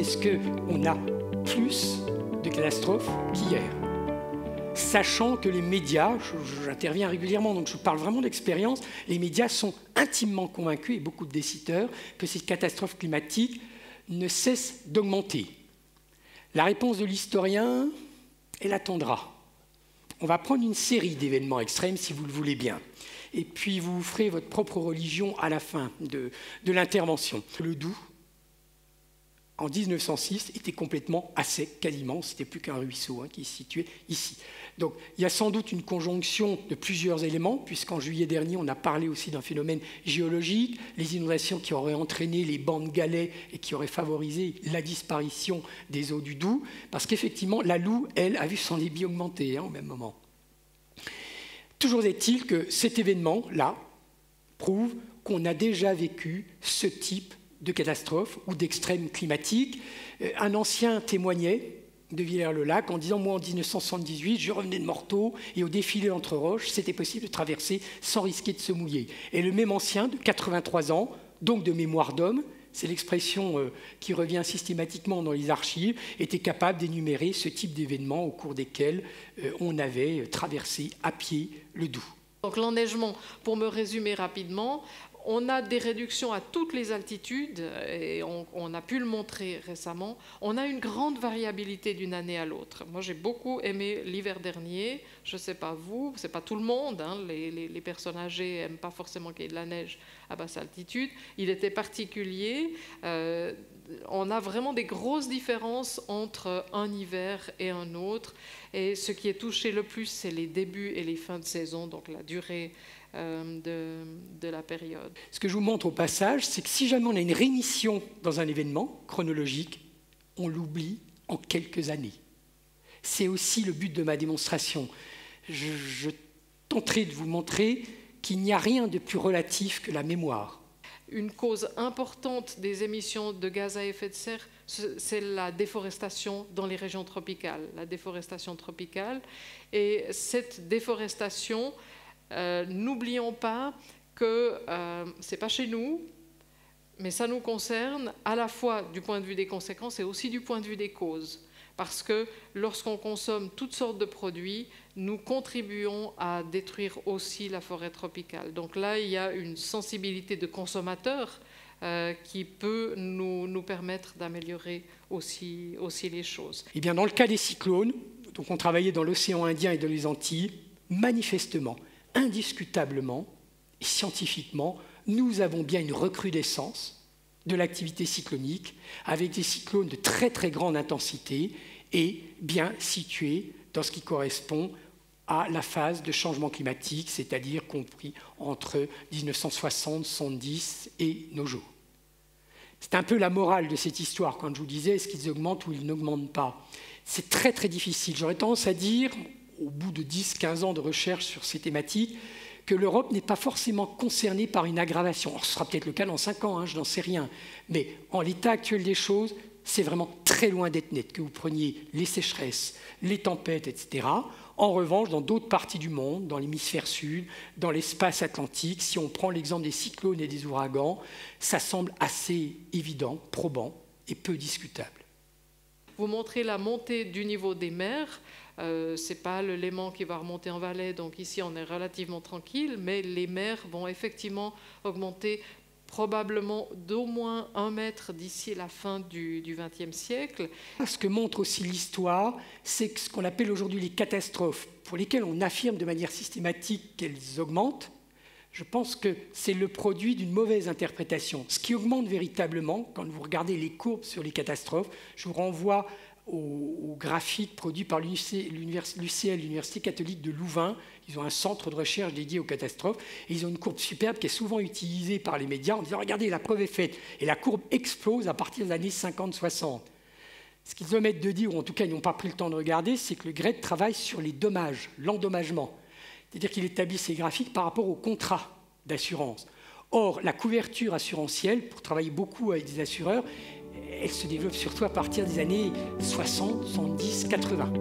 est-ce qu'on a plus de catastrophes qu'hier? Sachant que les médias, j'interviens régulièrement, donc je parle vraiment d'expérience, les médias sont intimement convaincus, et beaucoup de décideurs, que ces catastrophes climatiques ne cessent d'augmenter. La réponse de l'historien, elle attendra. On va prendre une série d'événements extrêmes, si vous le voulez bien. Et puis vous ferez votre propre religion à la fin de l'intervention. Le Doubs, en 1906, était complètement à sec, quasiment. C'était plus qu'un ruisseau qui se situait ici. Donc il y a sans doute une conjonction de plusieurs éléments, puisqu'en juillet dernier, on a parlé aussi d'un phénomène géologique, les inondations qui auraient entraîné les bancs de galets et qui auraient favorisé la disparition des eaux du Doubs, parce qu'effectivement, la Loue, elle, a vu son débit augmenter au même moment. Toujours est-il que cet événement-là prouve qu'on a déjà vécu ce type de catastrophe ou d'extrême climatique. Un ancien témoignait de Villers-le-Lac en disant « Moi, en 1978, je revenais de Morteau et au défilé entre roches, c'était possible de traverser sans risquer de se mouiller. » Et le même ancien de 83 ans, donc de mémoire d'homme, c'est l'expression qui revient systématiquement dans les archives, était capable d'énumérer ce type d'événements au cours desquels on avait traversé à pied le Doubs. Donc l'enneigement, pour me résumer rapidement, on a des réductions à toutes les altitudes, et on a pu le montrer récemment. On a une grande variabilité d'une année à l'autre. Moi, j'ai beaucoup aimé l'hiver dernier. Je ne sais pas vous, ce n'est pas tout le monde. Les personnes âgées n'aiment pas forcément qu'il y ait de la neige à basse altitude. Il était particulier. On a vraiment des grosses différences entre un hiver et un autre. Et ce qui est touché le plus, c'est les débuts et les fins de saison, donc la durée de la période. Ce que je vous montre au passage, c'est que si jamais on a une rémission dans un événement chronologique, on l'oublie en quelques années. C'est aussi le but de ma démonstration. Je tenterai de vous montrer qu'il n'y a rien de plus relatif que la mémoire. Une cause importante des émissions de gaz à effet de serre, c'est la déforestation dans les régions tropicales. La déforestation tropicale. Et cette déforestation, n'oublions pas que ce n'est pas chez nous, mais ça nous concerne à la fois du point de vue des conséquences et aussi du point de vue des causes. Parce que lorsqu'on consomme toutes sortes de produits, nous contribuons à détruire aussi la forêt tropicale. Donc là, il y a une sensibilité de consommateur qui peut nous permettre d'améliorer aussi les choses. Eh bien, dans le cas des cyclones, donc on travaillait dans l'océan Indien et dans les Antilles, manifestement, indiscutablement et scientifiquement, nous avons bien une recrudescence de l'activité cyclonique avec des cyclones de très très grande intensité et bien situés dans ce qui correspond à la phase de changement climatique, c'est-à-dire compris entre 1960, 70 et nos jours. C'est un peu la morale de cette histoire quand je vous disais est-ce qu'ils augmentent ou ils n'augmentent pas. C'est très très difficile. J'aurais tendance à dire au bout de 10-15 ans de recherche sur ces thématiques, que l'Europe n'est pas forcément concernée par une aggravation. Alors, ce sera peut-être le cas dans 5 ans, je n'en sais rien. Mais en l'état actuel des choses, c'est vraiment très loin d'être net. Que vous preniez les sécheresses, les tempêtes, etc. En revanche, dans d'autres parties du monde, dans l'hémisphère sud, dans l'espace atlantique, si on prend l'exemple des cyclones et des ouragans, ça semble assez évident, probant et peu discutable. Vous montrez la montée du niveau des mers. Ce n'est pas le Léman qui va remonter en Valais, donc ici on est relativement tranquille, mais les mers vont effectivement augmenter probablement d'au moins 1 mètre d'ici la fin du XXe siècle. Ce que montre aussi l'histoire, c'est ce qu'on appelle aujourd'hui les catastrophes, pour lesquelles on affirme de manière systématique qu'elles augmentent. Je pense que c'est le produit d'une mauvaise interprétation. Ce qui augmente véritablement, quand vous regardez les courbes sur les catastrophes, je vous renvoie au graphique produit par l'UCL, l'Université catholique de Louvain. Ils ont un centre de recherche dédié aux catastrophes et ils ont une courbe superbe qui est souvent utilisée par les médias en disant « Regardez, la preuve est faite ». Et la courbe explose à partir des années 50-60. Ce qu'ils omettent de dire, ou en tout cas ils n'ont pas pris le temps de regarder, c'est que le GREC travaille sur les dommages, l'endommagement. C'est-à-dire qu'il établit ces graphiques par rapport aux contrats d'assurance. Or, la couverture assurantielle, pour travailler beaucoup avec des assureurs, elle se développe surtout à partir des années 60, 70, 80.